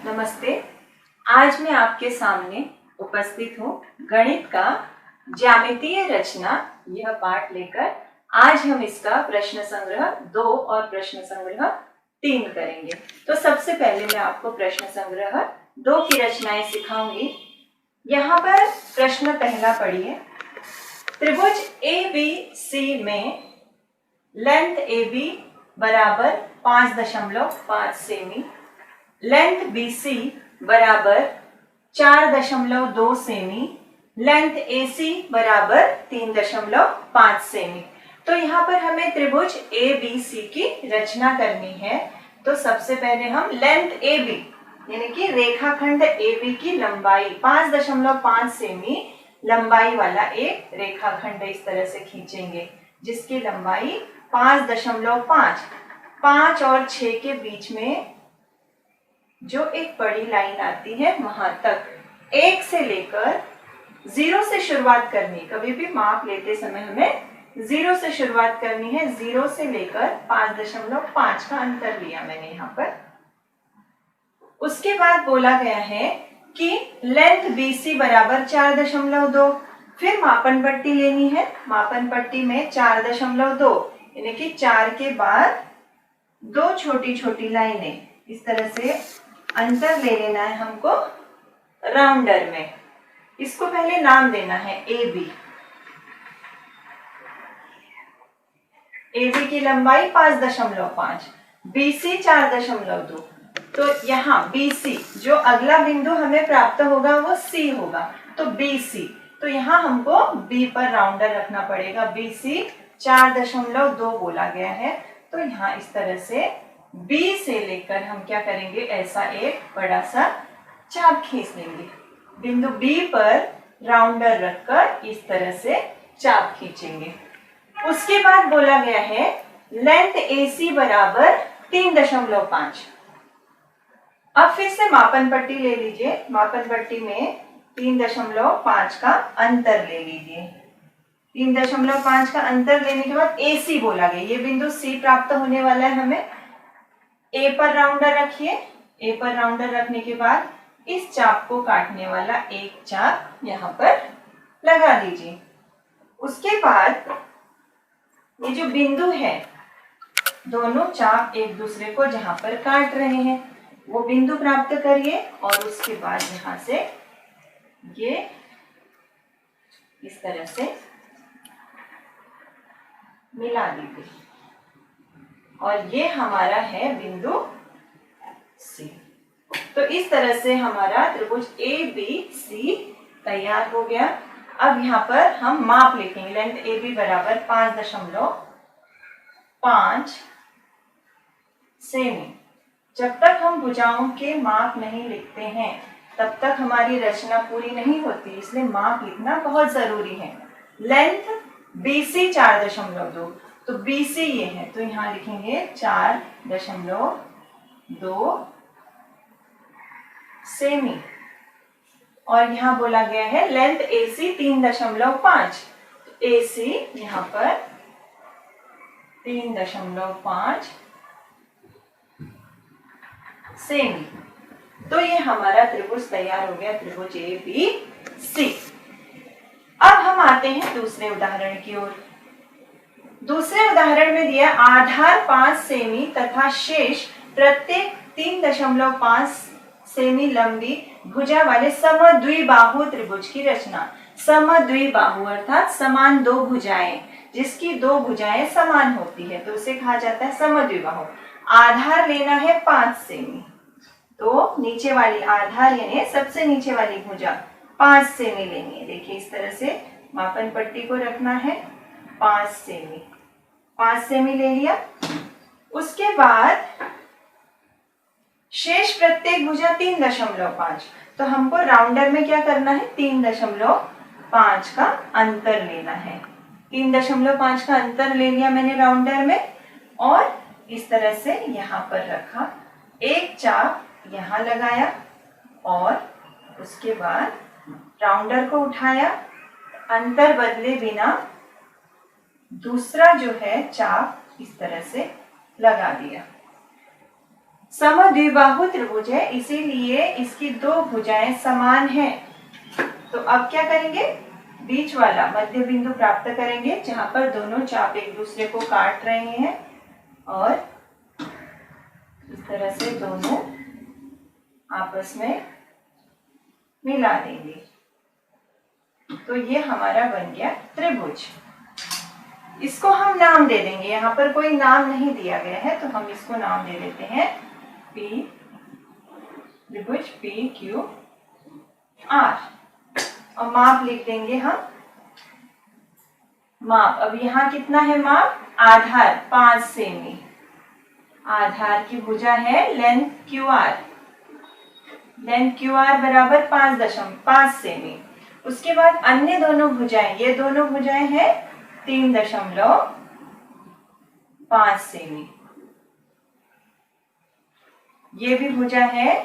नमस्ते। आज मैं आपके सामने उपस्थित हूँ गणित का ज्यामितीय रचना यह पाठ लेकर। आज हम इसका प्रश्न संग्रह 2 और प्रश्न संग्रह 3 करेंगे। तो सबसे पहले मैं आपको प्रश्न संग्रह 2 की रचनाएं सिखाऊंगी। यहाँ पर प्रश्न पहला पढ़िए। त्रिभुज ABC में लेंथ AB बराबर 5.5 सेमी, लेंथ BC बराबर 4.2 सेमी, लेंथ AC बराबर 3.5 सेमी। तो यहाँ पर हमें त्रिभुज ABC की रचना करनी है। तो सबसे पहले हम लेंथ AB यानी कि रेखाखंड AB की लंबाई 5.5 सेमी लंबाई वाला एक रेखाखंड इस तरह से खींचेंगे, जिसकी लंबाई 5.5, 5 और 6 के बीच में जो एक बड़ी लाइन आती है वहां तक 1 से लेकर 0 से शुरुआत करनी। कभी भी माप लेते समय हमें 0 से शुरुआत करनी है। 0 से लेकर 5.5 का अंतर लिया मैंने यहाँ पर। उसके बाद बोला गया है कि लेंथ BC बराबर 4.2। फिर मापन पट्टी लेनी है। मापन पट्टी में 4.2 यानी कि 4 के बाद 2 छोटी छोटी लाइनें इस तरह से अंतर ले लेना है हमको राउंडर में। इसको पहले नाम देना है AB। AB की लंबाई 5.5, BC 4.2। तो यहाँ BC जो अगला बिंदु हमें प्राप्त होगा वो C होगा, तो BC। तो यहाँ हमको B पर राउंडर रखना पड़ेगा। BC 4.2 बोला गया है। तो यहाँ इस तरह से B से लेकर हम क्या करेंगे, ऐसा एक बड़ा सा चाप खींच लेंगे। बिंदु B पर राउंडर रखकर इस तरह से चाप खींचेंगे। उसके बाद बोला गया है लेंथ AC बराबर 3.5। अब फिर से मापन पट्टी ले लीजिए। मापन पट्टी में 3.5 का अंतर ले लीजिए। 3.5 का अंतर लेने के बाद AC बोला गया, ये बिंदु C प्राप्त होने वाला है हमें। A पर राउंडर रखिए। A पर राउंडर रखने के बाद इस चाप को काटने वाला एक चाप यहाँ पर लगा दीजिए। उसके बाद ये जो बिंदु है, दोनों चाप एक दूसरे को जहां पर काट रहे हैं वो बिंदु प्राप्त करिए और उसके बाद यहां से ये इस तरह से मिला दीजिए और ये हमारा है बिंदु C। तो इस तरह से हमारा त्रिभुज ABC तैयार हो गया। अब यहाँ पर हम माप लिखेंगे। लेंथ AB बराबर 5.5 सेमी। जब तक हम भुजाओं के माप नहीं लिखते हैं तब तक हमारी रचना पूरी नहीं होती, इसलिए माप लिखना बहुत जरूरी है। लेंथ BC 4.2, तो BC ये है, तो यहाँ लिखेंगे 4.2 सेमी। और यहाँ बोला गया है लेंथ AC 3.5, तो AC यहाँ पर 3.5 सेमी। तो ये हमारा त्रिभुज तैयार हो गया, त्रिभुज ABC। अब हम आते हैं दूसरे उदाहरण की ओर। दूसरे उदाहरण में दिया आधार 5 सेमी तथा शेष प्रत्येक 3.5 सेमी लंबी भुजा वाले समद्विबाहु त्रिभुज की रचना। समद्विबाहु अर्थात समान दो भुजाएं, जिसकी दो भुजाएं समान होती है तो उसे कहा जाता है समद्विबाहु। आधार लेना है 5 सेमी, तो नीचे वाली आधार यानी सबसे नीचे वाली भुजा 5 सेमी लेनी है। देखिए इस तरह से मापन पट्टी को रखना है 5 सेमी। 5 सेमी ले लिया। उसके बाद शेष प्रत्येक भुजा 3.5, तो हमको राउंडर में क्या करना है, 3.5 का अंतर लेना है। 3.5 का अंतर ले लिया मैंने राउंडर में और इस तरह से यहाँ पर रखा। एक चाप यहाँ लगाया और उसके बाद राउंडर को उठाया, अंतर बदले बिना दूसरा जो है चाप इस तरह से लगा दिया। समद्विबाहु त्रिभुज है, इसीलिए इसकी दो भुजाएं समान हैं। तो अब क्या करेंगे, बीच वाला मध्य बिंदु प्राप्त करेंगे जहां पर दोनों चाप एक दूसरे को काट रहे हैं और इस तरह से दोनों आपस में मिला देंगे। तो ये हमारा बन गया त्रिभुज। इसको हम नाम दे देंगे, यहाँ पर कोई नाम नहीं दिया गया है तो हम इसको नाम दे देते हैं पी, त्रिभुज पी क्यू आर। और माप लिख देंगे हम, माप अब यहाँ कितना है माप, आधार 5 सेमी, आधार की भुजा है length Q R, length Q R बराबर 5.5 सेमी। उसके बाद अन्य दोनों भुजाएं, ये दोनों भुजाएं हैं 3.5 सेमी, ये भी भुजा है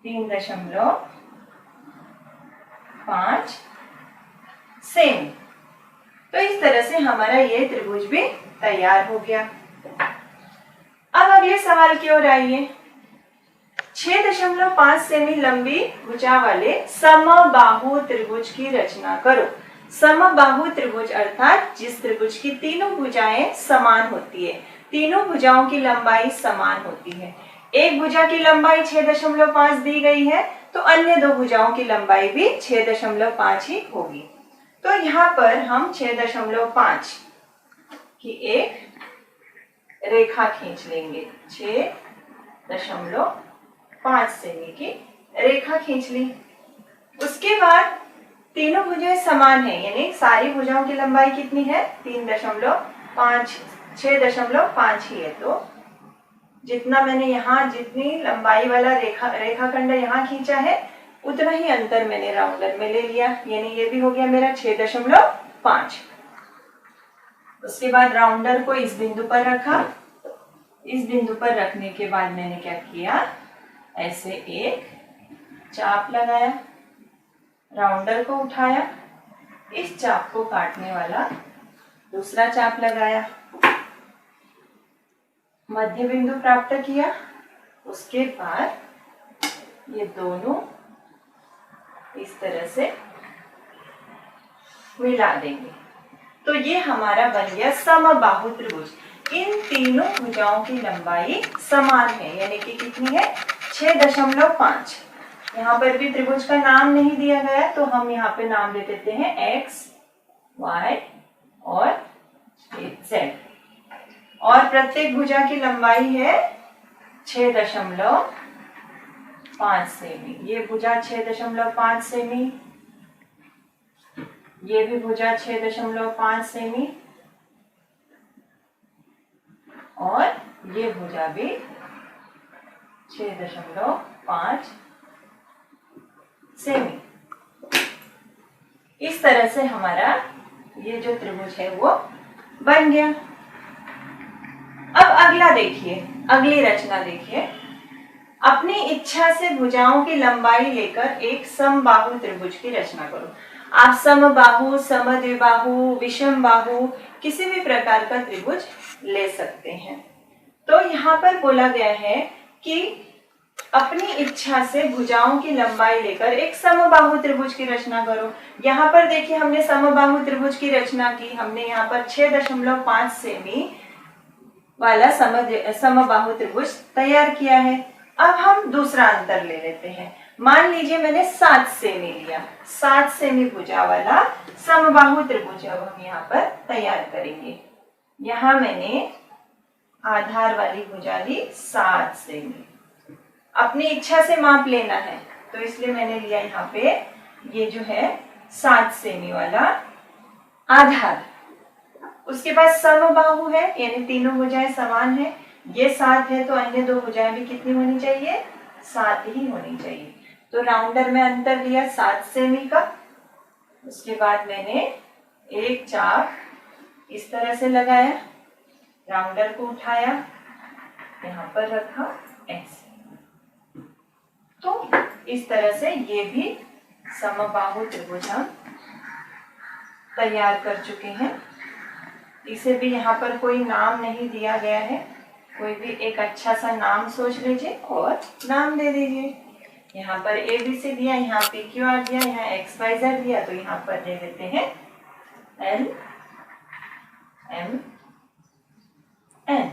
3.5 सेमी। तो इस तरह से हमारा ये त्रिभुज भी तैयार हो गया। अब अगले सवाल की ओर आइए। 6.5 सेमी लंबी भुजा वाले समबाहु त्रिभुज की रचना करो। समबाहु त्रिभुज अर्थात जिस त्रिभुज की तीनों भुजाएं समान होती है, तीनों भुजाओं की लंबाई समान होती है। एक भुजा की लंबाई 6.5 दी गई है तो अन्य दो भुजाओं की लंबाई भी 6.5 ही होगी। तो यहाँ पर हम 6.5 की एक रेखा खींच लेंगे, 6.5 सेमी की रेखा खींच ली। उसके बाद तीनों भुजाएं समान है, यानी सारी भुजाओं की लंबाई कितनी है 3.5, 6.5 ही है। तो जितना मैंने यहाँ जितनी लंबाई वाला रेखाखंड यहाँ खींचा है उतना ही अंतर मैंने राउंडर में ले लिया, यानी ये भी हो गया मेरा 6.5। उसके बाद राउंडर को इस बिंदु पर रखा, इस बिंदु पर रखने के बाद मैंने क्या किया, ऐसे एक चाप लगाया, राउंडर को उठाया, इस चाप को काटने वाला दूसरा चाप लगाया, मध्य बिंदु प्राप्त किया। उसके बाद ये दोनों इस तरह से मिला देंगे। तो ये हमारा बन गया समबाहु त्रिभुज। इन तीनों भुजाओं की लंबाई समान है, यानी कि कितनी है 6.5। यहाँ पर भी त्रिभुज का नाम नहीं दिया गया तो हम यहाँ पे नाम दे देते हैं x, y और z। और प्रत्येक भुजा की लंबाई है 6.5 सेमी। ये भुजा 6.5 सेमी, ये भी भुजा 6.5 सेमी और ये भुजा भी 6.5 सेमी। इस तरह से हमारा ये जो त्रिभुज है वो बन गया। अब अगला देखिए, अगली रचना देखिए। अपनी इच्छा से भुजाओं की लंबाई लेकर एक समबाहु त्रिभुज की रचना करो। आप समबाहु, समद्विबाहु, विषम बाहु किसी भी प्रकार का त्रिभुज ले सकते हैं। तो यहाँ पर बोला गया है कि अपनी इच्छा से भुजाओं की लंबाई लेकर एक समबाहु त्रिभुज की रचना करो। यहाँ पर देखिए हमने समबाहु त्रिभुज की रचना की, हमने यहाँ पर 6.5 सेमी वाला समबाहु त्रिभुज तैयार किया है। अब हम दूसरा अंतर ले लेते हैं। मान लीजिए मैंने 7 सेमी लिया, 7 सेमी भुजा वाला समबाहु त्रिभुज अब हम यहाँ पर तैयार करेंगे। यहाँ मैंने आधार वाली भुजा ली 7 सेमी। अपनी इच्छा से माप लेना है तो इसलिए मैंने लिया यहाँ पे ये जो है 7 सेमी वाला आधार। उसके बाद समबाहु है, यानी तीनों भुजाएं समान है, ये 7 है तो अन्य दो भुजाएं भी कितनी होनी चाहिए, 7 ही होनी चाहिए। तो राउंडर में अंतर लिया 7 सेमी का। उसके बाद मैंने एक चाप इस तरह से लगाया, राउंडर को उठाया, यहाँ पर रखा ऐसे। तो इस तरह से ये भी समबाहु त्रिभुज हम तैयार कर चुके हैं। इसे भी यहाँ पर कोई नाम नहीं दिया गया है कोई भी एक अच्छा सा नाम सोच लीजिए और नाम दे दीजिए। यहाँ पर ABC दिया, यहाँ PQR दिया, यहाँ XYZ दिया, तो यहाँ पर दे देते हैं LMN।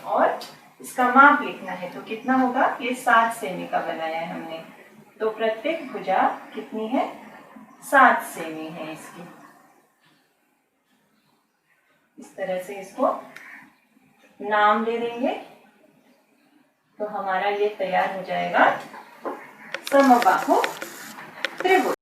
और इसका माप लिखना है, तो कितना होगा, ये 7 सेमी का बनाया है हमने, तो प्रत्येक भुजा कितनी है, 7 सेमी है इसकी। इस तरह से इसको नाम दे देंगे तो हमारा ये तैयार हो जाएगा समबाहु त्रिभुज।